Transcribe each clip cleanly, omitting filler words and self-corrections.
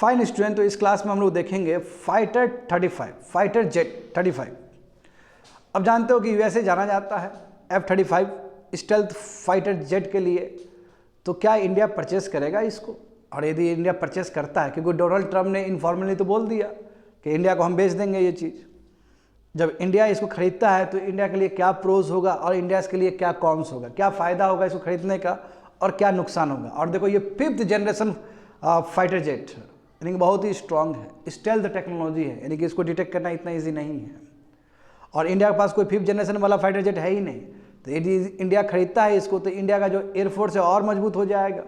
Fine student, तो इस class में हम लोग देखेंगे फाइटर 35, फाइटर जेट 35। अब जानते हो कि यूएसए जाना जाता है F-35 स्टेल्थ फाइटर जेट के लिए, तो क्या इंडिया परचेस करेगा इसको? और यदि इंडिया परचेस करता है, क्योंकि डोनाल्ड ट्रंप ने इनफॉर्मली तो बोल दिया कि इंडिया को हम बेच देंगे ये चीज़, जब इंडिया इसको खरीदता है तो इंडिया के लिए क्या प्रोज होगा और इंडिया के लिए क्या कॉन्स होगा, क्या फ़ायदा होगा इसको खरीदने का और क्या नुकसान होगा। और देखो ये 5th जनरेशन फाइटर जेट यानी कि बहुत ही स्ट्रांग है, स्टेल्थ टेक्नोलॉजी है, यानी कि इसको डिटेक्ट करना इतना ईजी नहीं है। और इंडिया के पास कोई 5th जनरेशन वाला फाइटर जेट है ही नहीं, तो यदि इंडिया खरीदता है इसको तो इंडिया का जो एयरफोर्स है और मजबूत हो जाएगा,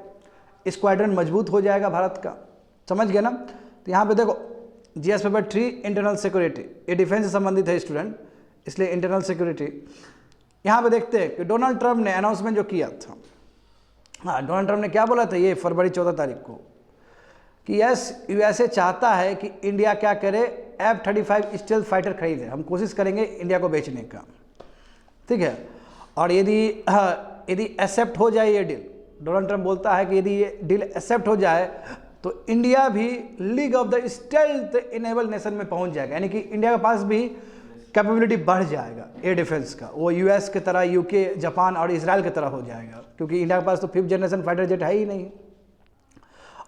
स्क्वाड्रन मजबूत हो जाएगा भारत का। समझ गया ना? तो यहाँ पे देखो जीएस पेपर 3 इंटरनल सिक्योरिटी, ये डिफेंस से संबंधित है स्टूडेंट, इसलिए इंटरनल सिक्योरिटी। यहाँ पे देखते हैं कि डोनाल्ड ट्रंप ने अनाउंसमेंट जो किया था, हाँ डोनाल्ड ट्रंप ने क्या बोला था ये फरवरी 14 तारीख को, कि यस यूएसए चाहता है कि इंडिया क्या करे, F-35 स्टेल्थ फाइटर खरीदे, हम कोशिश करेंगे इंडिया को बेचने का, ठीक है। और यदि एक्सेप्ट हो जाए ये डील, डोनाल्ड ट्रंप बोलता है कि यदि ये डील एक्सेप्ट हो जाए तो इंडिया भी league of the stealth enable nation में पहुंच जाएगा, यानी कि इंडिया के पास भी कैपेबिलिटी बढ़ जाएगा एयर डिफेंस का, वो यूएस की तरह, यूके, जापान और इजराइल की तरह हो जाएगा, क्योंकि इंडिया के पास तो 5th जनरेशन फाइटर जेट है ही नहीं।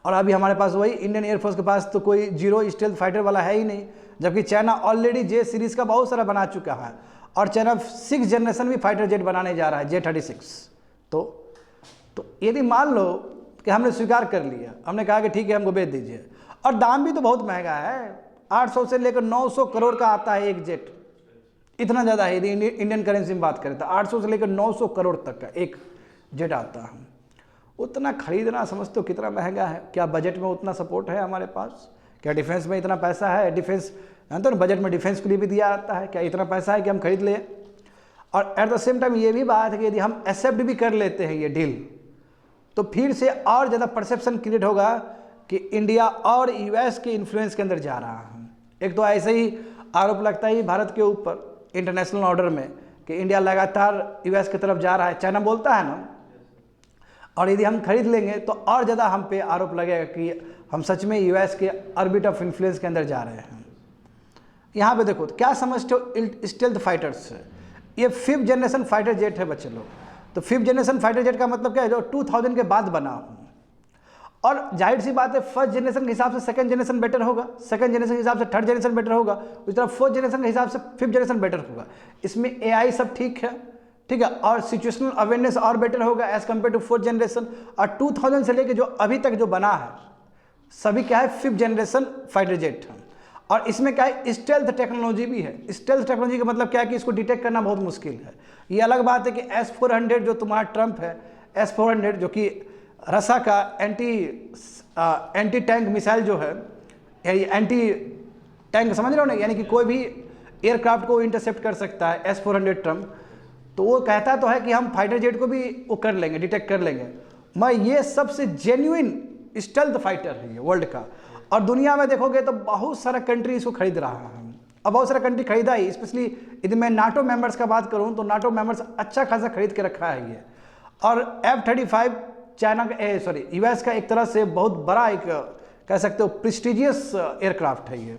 और अभी हमारे पास वही इंडियन एयरफोर्स के पास तो कोई 0 स्टेल्थ फाइटर वाला है ही नहीं, जबकि चाइना ऑलरेडी जे सीरीज़ का बहुत सारा बना चुका है, और चाइना 6th जनरेशन भी फाइटर जेट बनाने जा रहा है, J-36। तो यदि मान लो कि हमने स्वीकार कर लिया, हमने कहा कि ठीक है हमको बेच दीजिए, और दाम भी तो बहुत महंगा है, 800 से लेकर 900 करोड़ का आता है एक जेट, इतना ज़्यादा है। यदि इंडियन करेंसी में बात करें तो 800 से लेकर 900 करोड़ तक का एक जेट आता है। उतना खरीदना समझते हो कितना महंगा है? क्या बजट में उतना सपोर्ट है हमारे पास? क्या डिफेंस में इतना पैसा है? डिफेंस जानते हो ना, बजट में डिफेंस के लिए भी दिया जाता है, क्या इतना पैसा है कि हम खरीद लें? और एट द सेम टाइम ये भी बात है कि यदि हम एक्सेप्ट भी कर लेते हैं ये डील, तो फिर से और ज़्यादा परसेप्शन क्रिएट होगा कि इंडिया और यूएस के इन्फ्लुएंस के अंदर जा रहा है। एक तो ऐसे ही आरोप लगता है भारत के ऊपर इंटरनेशनल ऑर्डर में कि इंडिया लगातार यूएस की तरफ जा रहा है, चाइना बोलता है ना, और यदि हम खरीद लेंगे तो और ज़्यादा हम पे आरोप लगेगा कि हम सच में यूएस के ऑर्बिट ऑफ इन्फ्लुएंस के अंदर जा रहे हैं। यहाँ पे देखो क्या समझते हो स्टेल्थ फाइटर्स, ये 5th जनरेशन फाइटर जेट है बच्चे लोग। तो 5th जनरेशन फाइटर जेट का मतलब क्या है, जो 2000 के बाद बना हो, और जाहिर सी बात है 1st जनरेशन के हिसाब से 2nd जनरेशन बेटर होगा, 2nd जनरेशन के हिसाब से 3rd जनरेशन बेटर होगा, उसी तरह 4th जनरेशन के हिसाब से 5th जनरेशन बेटर होगा। इसमें AI सब ठीक है, ठीक है, और सिचुएशनल अवेयरनेस और बेटर होगा as compared to 4th generation. और 2000 से लेके जो अभी तक जो बना है सभी क्या है 5th जनरेशन फाइटर जेट है। और इसमें क्या है स्टेल्थ टेक्नोलॉजी भी है। स्टेल्थ टेक्नोलॉजी का मतलब क्या है कि इसको डिटेक्ट करना बहुत मुश्किल है। ये अलग बात है कि S-400 जो तुम्हारा ट्रंप है, S-400 जो कि रसा का एंटी टैंक मिसाइल जो है, एंटी टैंक समझ रहे हो ना, यानी कि कोई भी एयरक्राफ्ट को इंटरसेप्ट कर सकता है S-400 ट्रंप। तो वो कहता तो है कि हम फाइटर जेट को भी वो कर लेंगे, डिटेक्ट कर लेंगे। मैं ये सबसे जेन्युइन स्टेल्थ फाइटर है ये वर्ल्ड का, और दुनिया में देखोगे तो बहुत सारा कंट्री इसको खरीद रहा है, अब बहुत सारा कंट्री खरीदा ही। स्पेशली यदि मैं नाटो मेंबर्स का बात करूं तो नाटो मेंबर्स अच्छा खासा खरीद के रखा है ये। और F-35 चाइना का यूएस का एक तरह से बहुत बड़ा एक कह सकते हो प्रेस्टिजियस एयरक्राफ्ट है ये,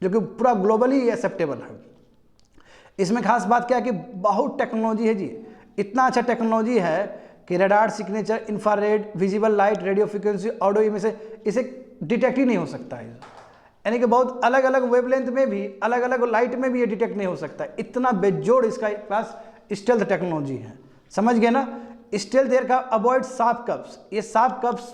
जो कि पूरा ग्लोबली एक्सेप्टेबल है। इसमें खास बात क्या है कि बहुत टेक्नोलॉजी है जी, इतना अच्छा टेक्नोलॉजी है कि radar signature, infrared, visible light, radio frequency, audio image इसे डिटेक्ट ही नहीं हो सकता है, यानी कि बहुत अलग अलग वेवलेंथ में भी, अलग अलग लाइट में भी ये डिटेक्ट नहीं हो सकता। इतना बेजोड़ इसका पास स्टेल्थ टेक्नोलॉजी है। समझ गए ना? स्टेल्थ एयर का अवॉइड शार्प कप्स, ये शार्प कप्स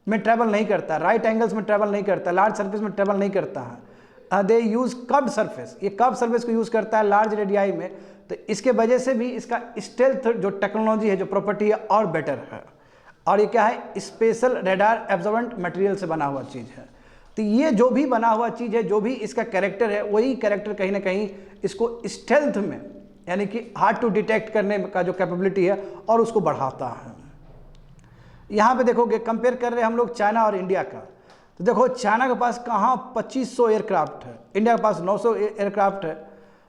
में ट्रैवल नहीं करता, राइट एंगल्स में ट्रैवल नहीं करता, लार्ज सरफेस में ट्रैवल नहीं करता है। दे यूज कर्व्ड सरफेस, ये कर्व सरफेस को यूज करता है लार्ज रेडियाई में। तो इसके वजह से भी इसका स्टेल्थ जो टेक्नोलॉजी है, जो प्रॉपर्टी है और बेटर है। और ये क्या है स्पेशल रेडार एब्जॉर्बेंट मटेरियल से बना हुआ चीज़ है। तो ये जो भी बना हुआ चीज़ है, जो भी इसका कैरेक्टर है, वही कैरेक्टर कहीं ना कहीं इसको स्टेल्थ में यानी कि हार्ड टू डिटेक्ट करने का जो कैपेबिलिटी है और उसको बढ़ाता है। यहाँ पे देखोगे कंपेयर कर रहे हैं हम लोग चाइना और इंडिया का, तो देखो चाइना के पास कहाँ 2500 एयरक्राफ्ट है, इंडिया के पास 900 एयरक्राफ्ट है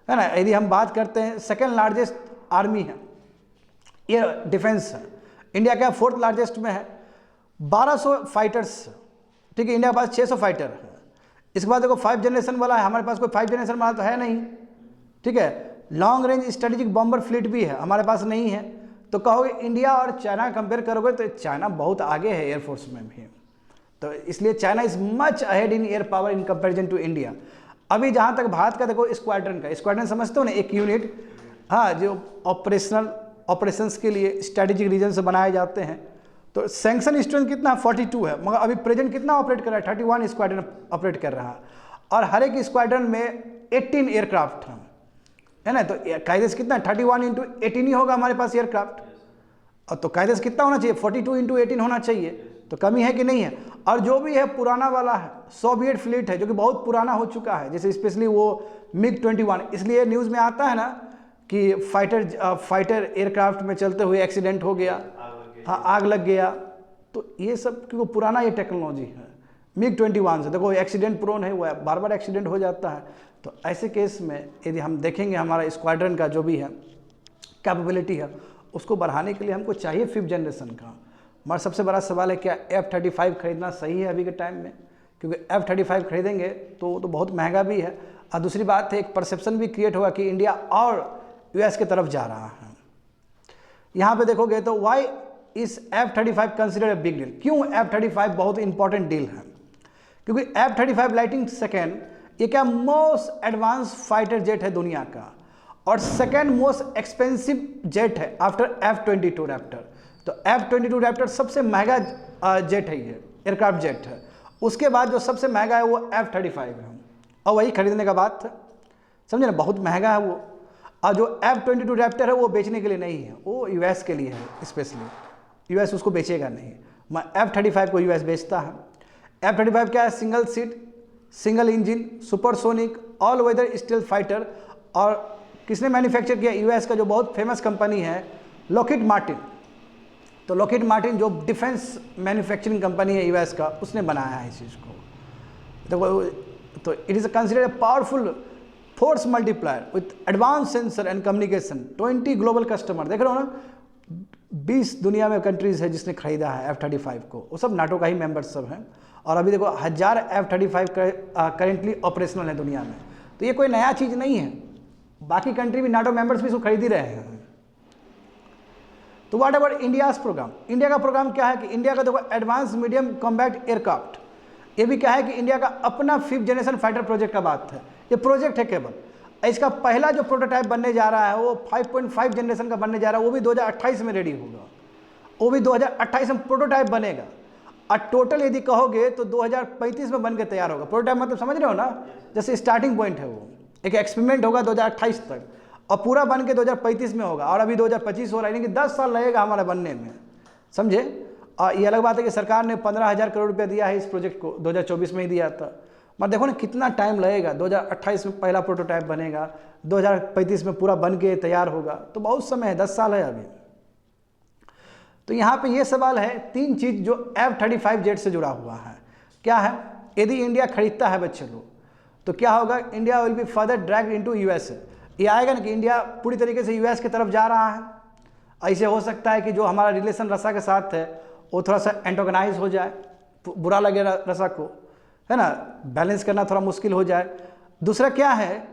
ना। यदि हम बात करते हैं सेकेंड लार्जेस्ट आर्मी है, एयर डिफेंस है, इंडिया का 4th लार्जेस्ट में है, 1200 फाइटर्स, ठीक है, इंडिया के पास 600 फाइटर है। इसके बाद देखो 5 जनरेशन वाला है, हमारे पास कोई 5 जनरेशन वाला तो है नहीं, ठीक है। Long range strategic bomber fleet भी है, हमारे पास नहीं है। तो कहोगे इंडिया और चाइना कंपेयर करोगे तो चाइना बहुत आगे है एयरफोर्स में भी, तो इसलिए China is much ahead in air power in comparison to India. अभी जहाँ तक भारत का देखो स्क्वाड्रन का, स्क्वाड्रन समझते हो ना, एक यूनिट, हाँ, जो ऑपरेशंस के लिए स्ट्रेटेजिक रीजन से बनाए जाते हैं। तो सैंक्शन स्ट्रेंथ कितना 42 है, मगर अभी प्रेजेंट कितना ऑपरेट कर रहा है, 31 स्क्वाड्रन ऑपरेट कर रहा है, और हर एक स्क्वाड्रन में 18 एयरक्राफ्ट है ना। तो कायदे से कितना 31 × 18 ही होगा हमारे पास एयरक्राफ्ट, और तो कायदे से कितना होना चाहिए 42 × 18 होना चाहिए। तो कमी है कि नहीं है। और जो भी है पुराना वाला है, सोवियत फ्लीट है जो कि बहुत पुराना हो चुका है, जैसे स्पेशली वो MiG-21, इसलिए न्यूज़ में आता है ना कि फाइटर एयरक्राफ्ट में चलते हुए एक्सीडेंट हो गया, हाँ, आग लग गया। तो ये सब क्योंकि पुराना ये टेक्नोलॉजी है। MiG-21 से देखो एक्सीडेंट प्रोन है, वो बार बार एक्सीडेंट हो जाता है। तो ऐसे केस में यदि हम देखेंगे हमारा स्क्वाड्रन का जो भी है कैपेबिलिटी है, उसको बढ़ाने के लिए हमको चाहिए 5th जनरेशन का। हमारा सबसे बड़ा सवाल है क्या F-35 खरीदना सही है अभी के टाइम में, क्योंकि F-35 खरीदेंगे तो बहुत महंगा भी है, और दूसरी बात है एक परसेप्शन भी क्रिएट होगा कि इंडिया और US की तरफ जा रहा है। यहाँ पे देखोगे तो वाई इस F-35 consider a big deal, क्यों F-35 बहुत इंपॉर्टेंट डील है, क्योंकि F-35 लाइटिंग सेकेंड ये क्या मोस्ट एडवांस फाइटर जेट है दुनिया का, और सेकेंड मोस्ट एक्सपेंसिव जेट है आफ्टर F-22 रैप्टर। तो F-22 रैप्टर सबसे महंगा जेट है, ये एयरक्राफ्ट जेट है। उसके बाद जो सबसे महंगा है वो F-35 है, और वही खरीदने का बात है, समझे ना, बहुत महंगा है वो। और जो F-22 रैप्टर है वो बेचने के लिए नहीं है, वो US के लिए है स्पेशली, US उसको बेचेगा नहीं। मैं F-35 को US बेचता है। F-35 क्या है, single seat, single engine, supersonic, all weather stealth fighter. और किसने मैन्युफैक्चर किया, US का जो बहुत फेमस कंपनी है लॉकहीड मार्टिन। तो लॉकहीड मार्टिन जो डिफेंस मैन्युफैक्चरिंग कंपनी है US का, उसने बनाया है इस चीज़ को। तो it is considered a powerful force multiplier with advance sensor and communication, 20 global customer. देख रहे हो ना, 20 दुनिया में कंट्रीज है जिसने खरीदा है F-35 को, वो सब नाटो का ही मेंबर्स सब हैं। और अभी देखो 1000 F-35 करेंटली ऑपरेशनल है दुनिया में। तो ये कोई नया चीज़ नहीं है, बाकी कंट्री भी नाटो मेंबर्स भी इसको खरीद ही रहे हैं। तो what about India's programme, India का प्रोग्राम क्या है कि इंडिया का देखो एडवांस मीडियम कॉम्बैट एयरक्राफ्ट, ये भी क्या है कि इंडिया का अपना 5th जनरेशन फाइटर प्रोजेक्ट का बात है। ये प्रोजेक्ट है केवल, इसका पहला जो प्रोटोटाइप बनने जा रहा है वो 5.5 जनरेशन का बनने जा रहा है, वो भी 2028 में रेडी होगा, वो भी 2028 में प्रोटोटाइप बनेगा। और टोटल यदि कहोगे तो 2035 में बन के तैयार होगा। प्रोटोटाइप मतलब समझ रहे हो ना, जैसे स्टार्टिंग पॉइंट है, वो एक एक्सपेरिमेंट होगा 2028 तक, और पूरा बन के 2035 में होगा, और अभी 2025 हो रहा है, यानी कि 10 साल लगेगा हमारा बनने में, समझे। और ये अलग बात है कि सरकार ने 15,000 करोड़ रुपया दिया है इस प्रोजेक्ट को, 2024 में ही दिया था। मगर देखो ना कितना टाइम लगेगा, 2028 में पहला प्रोटोटाइप बनेगा, 2035 में पूरा बन के तैयार होगा, तो बहुत समय है, 10 साल है अभी। तो यहाँ पे ये सवाल है 3 चीज़ जो F-35 जेट से जुड़ा हुआ है। क्या है, यदि इंडिया खरीदता है बच्चे लोग तो क्या होगा, India will be further dragged into US। ये आएगा ना कि इंडिया पूरी तरीके से US की तरफ जा रहा है। ऐसे हो सकता है कि जो हमारा रिलेशन रसा के साथ है वो थोड़ा सा एंटोगनाइज हो जाए, बुरा लगे रसा को, है ना, बैलेंस करना थोड़ा मुश्किल हो जाए। दूसरा क्या है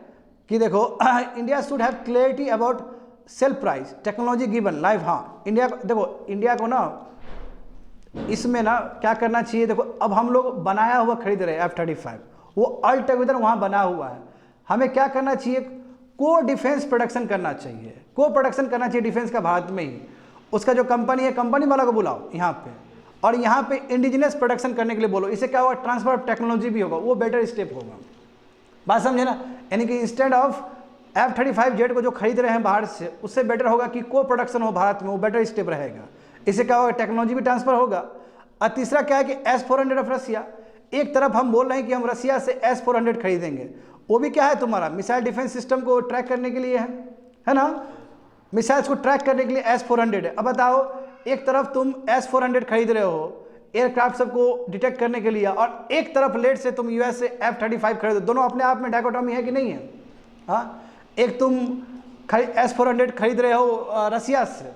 कि देखो India should have clarity about sale price, technology given live. हाँ, इंडिया को देखो, इंडिया को ना इसमें ना क्या करना चाहिए, देखो अब हम लोग बनाया हुआ खरीद रहे हैं F-35, वो ऑल टुगेदर वहाँ बना हुआ है। हमें क्या करना चाहिए, को डिफेंस प्रोडक्शन करना चाहिए, को प्रोडक्शन करना चाहिए डिफेंस का भारत में ही। उसका जो कंपनी है, कंपनी वाला को बुलाओ यहाँ पे, और यहाँ पे इंडिजिनस प्रोडक्शन करने के लिए बोलो। इससे क्या होगा, ट्रांसफर ऑफ टेक्नोलॉजी भी होगा, वो बेटर स्टेप होगा। बात समझे ना, यानी कि इंस्टेड ऑफ F-35 जेट को जो खरीद रहे हैं बाहर से, उससे बेटर होगा कि को प्रोडक्शन हो भारत में, वो बेटर स्टेप रहेगा। इससे क्या होगा, टेक्नोलॉजी भी ट्रांसफर होगा। और तीसरा क्या है कि S-400 ऑफ रसिया, एक तरफ हम बोल रहे हैं कि हम रसिया से S-400 खरीदेंगे, वो भी क्या है तुम्हारा मिसाइल डिफेंस सिस्टम को ट्रैक करने के लिए है ना, मिसाइल्स को ट्रैक करने के लिए S-400 है। अब बताओ, एक तरफ तुम S-400 खरीद रहे हो एयरक्राफ्ट सबको डिटेक्ट करने के लिए, और एक तरफ लेट से तुम US से F-35 खरीदो, दोनों अपने आप में डायकोटॉमी है कि नहीं है। हाँ, एक तुम S-400 खरीद रहे हो रसिया से,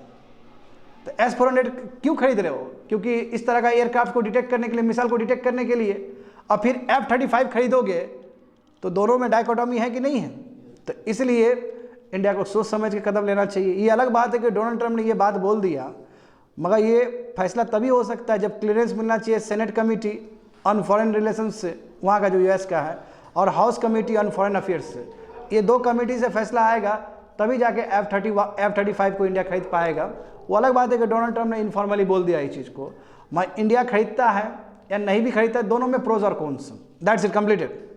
तो S-400 क्यों खरीद रहे हो? क्योंकि इस तरह का एयरक्राफ्ट को डिटेक्ट करने के लिए, मिसाइल को डिटेक्ट करने के लिए। और फिर F-35 खरीदोगे तो दोनों में डायकोटॉमी है कि नहीं है? तो इसलिए इंडिया को सोच समझ के कदम लेना चाहिए। ये अलग बात है कि डोनाल्ड ट्रंप ने ये बात बोल दिया, मगर ये फैसला तभी हो सकता है जब क्लियरेंस मिलना चाहिए senate committee on foreign relations से, वहाँ का जो यूएस का है, और house committee on foreign affairs से। ये दो कमेटी से फैसला आएगा तभी जाके F-35 को इंडिया खरीद पाएगा। वो अलग बात है कि डोनाल्ड ट्रंप ने इनफॉर्मली बोल दिया इस चीज़ को। मैं इंडिया खरीदता है या नहीं भी खरीदता है, दोनों में प्रोज और कॉन्स। That's it, completed.